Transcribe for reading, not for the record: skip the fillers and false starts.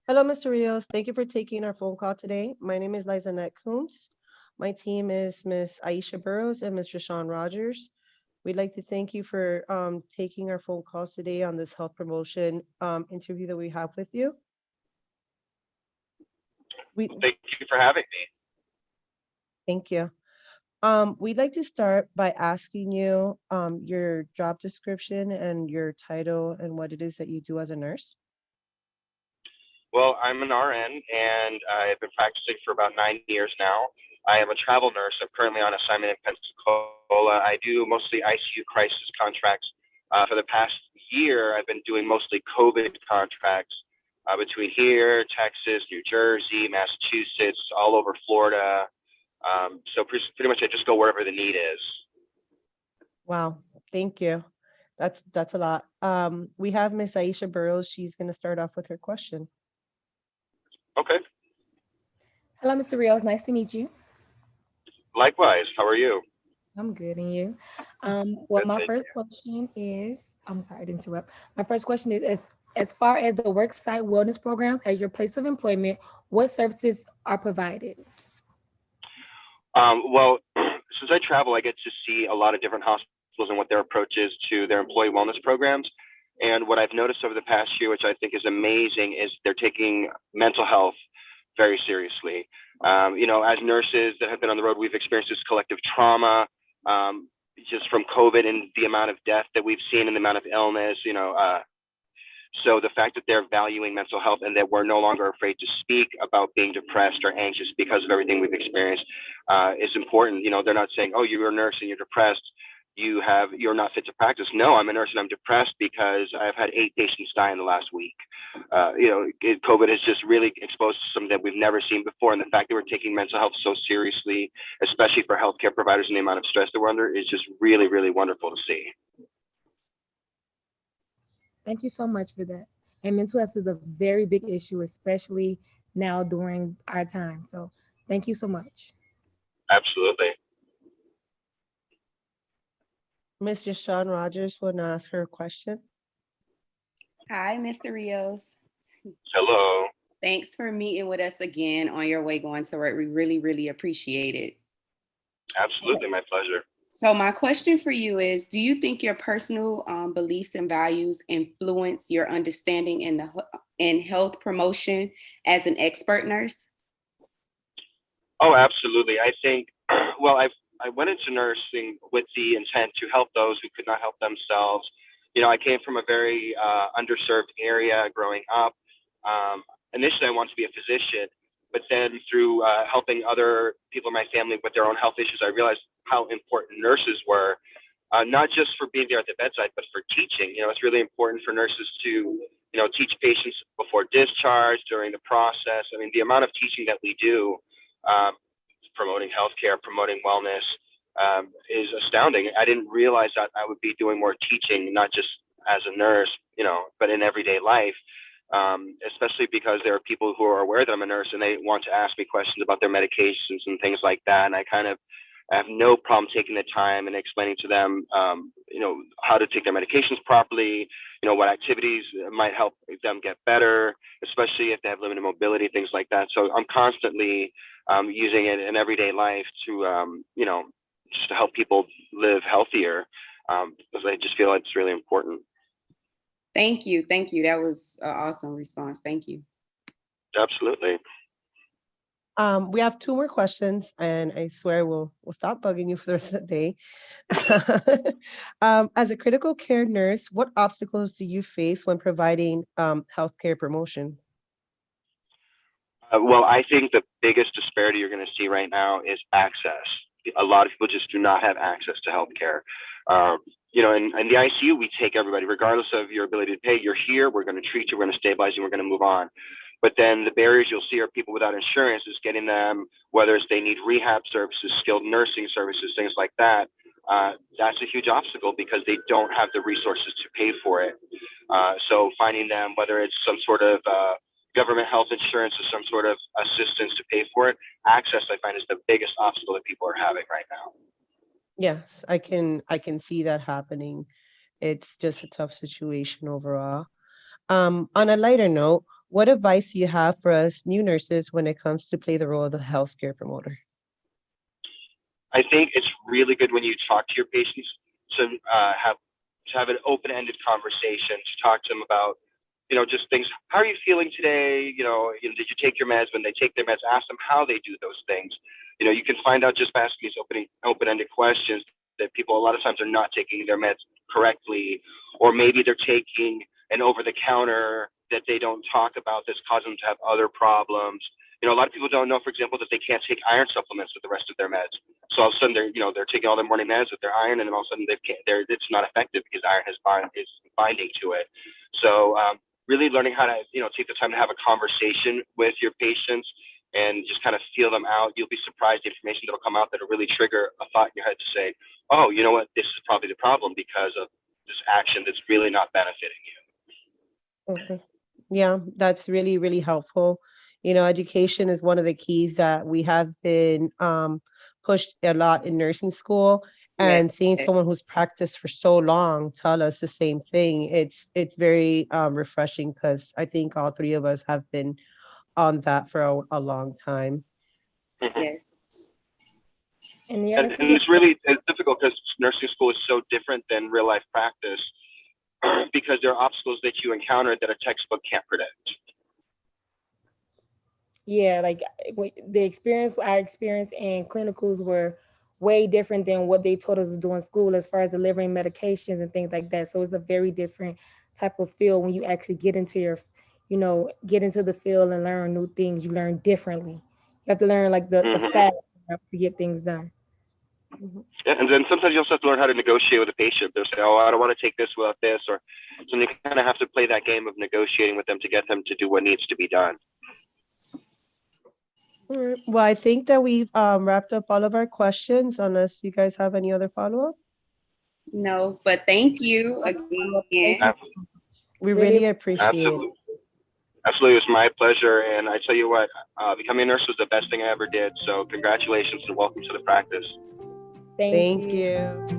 Hello, Mr. Rios. Thank you for taking our phone call today. My name is Liza Kuntz. My team is Miss Aisha Burrows and Mr. Sean Rogers. We'd like to thank you for taking our phone calls today on this health promotion interview that we have with you. We Thank you for having me. thank you. We'd like to start by asking you your job description and your title and what it is that you do as a nurse. Well, I'm an RN and I've been practicing for about 9 years now. I am a travel nurse. I'm currently on assignment in Pensacola. I do mostly ICU crisis contracts. For the past year, I've been doing mostly COVID contracts between here, Texas, New Jersey, Massachusetts, all over Florida. So pretty much I just go wherever the need is. Wow, thank you. That's a lot. We have Miss Aisha Burrows. She's going to start off with her question. Okay. Hello, Mr. Rios. Nice to meet you. Likewise. How are you? I'm good, and you? Well, Good, my thank first question is, I'm sorry to interrupt. My first question is, as far as the worksite wellness programs as your place of employment, what services are provided? Well, since I travel, I get to see a lot of different hospitals and what their approach is to their employee wellness programs. And what I've noticed over the past year, which I think is amazing, is they're taking mental health very seriously. As nurses that have been on the road, we've experienced this collective trauma, just from COVID and the amount of death that we've seen and the amount of illness, so the fact that they're valuing mental health and that we're no longer afraid to speak about being depressed or anxious because of everything we've experienced is important. They're not saying, "Oh, you're a nurse and you're depressed. You're not fit to practice." No, I'm a nurse and I'm depressed because I've had 8 patients die in the last week. COVID has just really exposed something that we've never seen before, and the fact that we're taking mental health so seriously, especially for healthcare providers and the amount of stress that we're under, is just really, really wonderful to see. Thank you so much for that. And mental health is a very big issue, especially now during our time. So thank you so much. Absolutely. Mr. Sean Rogers will now ask her a question. Hi, Mr. Rios. Hello. Thanks for meeting with us again on your way going to work. We really, really appreciate it. Absolutely, my pleasure. So my question for you is, do you think your personal beliefs and values influence your understanding in health promotion as an expert nurse? Oh, absolutely. I think, well, I went into nursing with the intent to help those who could not help themselves. I came from a very underserved area growing up. Initially, I wanted to be a physician, but then through helping other people in my family with their own health issues, I realized how important nurses were, not just for being there at the bedside, but for teaching. It's really important for nurses to, teach patients before discharge, during the process. I mean, the amount of teaching that we do, promoting healthcare, promoting wellness, is astounding. I didn't realize that I would be doing more teaching, not just as a nurse, but in everyday life. Especially because there are people who are aware that I'm a nurse and they want to ask me questions about their medications and things like that. And I have no problem taking the time and explaining to them, how to take their medications properly, what activities might help them get better, especially if they have limited mobility, things like that. So I'm constantly using it in everyday life to, just to help people live healthier, because I just feel it's really important. Thank you. Thank you. That was an awesome response. Thank you. Absolutely. We have 2 more questions, and I swear we'll stop bugging you for the rest of the day. As a critical care nurse, what obstacles do you face when providing healthcare promotion? Well, I think the biggest disparity you're going to see right now is access. A lot of people just do not have access to healthcare. In the ICU, we take everybody, regardless of your ability to pay. You're here, we're going to treat you, we're going to stabilize you, we're going to move on. But then the barriers you'll see are people without insurance, is getting them, whether it's they need rehab services, skilled nursing services, things like that. That's a huge obstacle because they don't have the resources to pay for it. So finding them, whether it's some sort of government health insurance or some sort of assistance to pay for it, access, I find, is the biggest obstacle that people are having right now. Yes, I can see that happening. It's just a tough situation overall. On a lighter note, What advice do you have for us new nurses when it comes to play the role of the healthcare promoter? I think it's really good when you talk to your patients to have an open-ended conversation, to talk to them about, just things. How are you feeling today? Did you take your meds? When they take their meds, ask them how they do those things. You can find out just by asking these open-ended questions that people a lot of times are not taking their meds correctly, or maybe they're taking an over-the-counter that they don't talk about that's causing them to have other problems. A lot of people don't know, for example, that they can't take iron supplements with the rest of their meds. So all of a sudden they're taking all their morning meds with their iron, and then all of a sudden it's not effective because iron is binding to it. So really learning how to take the time to have a conversation with your patients and just kind of feel them out. You'll be surprised the information that'll come out that'll really trigger a thought in your head to say, oh, you know what, this is probably the problem because of this action that's really not benefiting you. Okay. Yeah, that's really, really helpful. Education is one of the keys that we have been pushed a lot in nursing school. And seeing someone who's practiced for so long tell us the same thing, it's very refreshing, because I think all three of us have been on that for a long time. Yes. And it's difficult because nursing school is so different than real life practice because there are obstacles that you encounter that a textbook can't predict. Yeah, like our experience in clinicals were way different than what they taught us to do in school as far as delivering medications and things like that. So it's a very different type of feel when you actually get into the field and learn new things. You learn differently. You have to learn the facts to get things done. Yeah, and then sometimes you also have to learn how to negotiate with a patient. They'll say, oh, I don't want to take this without this, so you kind of have to play that game of negotiating with them to get them to do what needs to be done. All right. Well, I think that we've wrapped up all of our questions, unless you guys have any other follow-up. No, but thank you again. We really appreciate it. Absolutely, it's my pleasure. And I tell you what, becoming a nurse was the best thing I ever did. So congratulations and welcome to the practice. Thank you.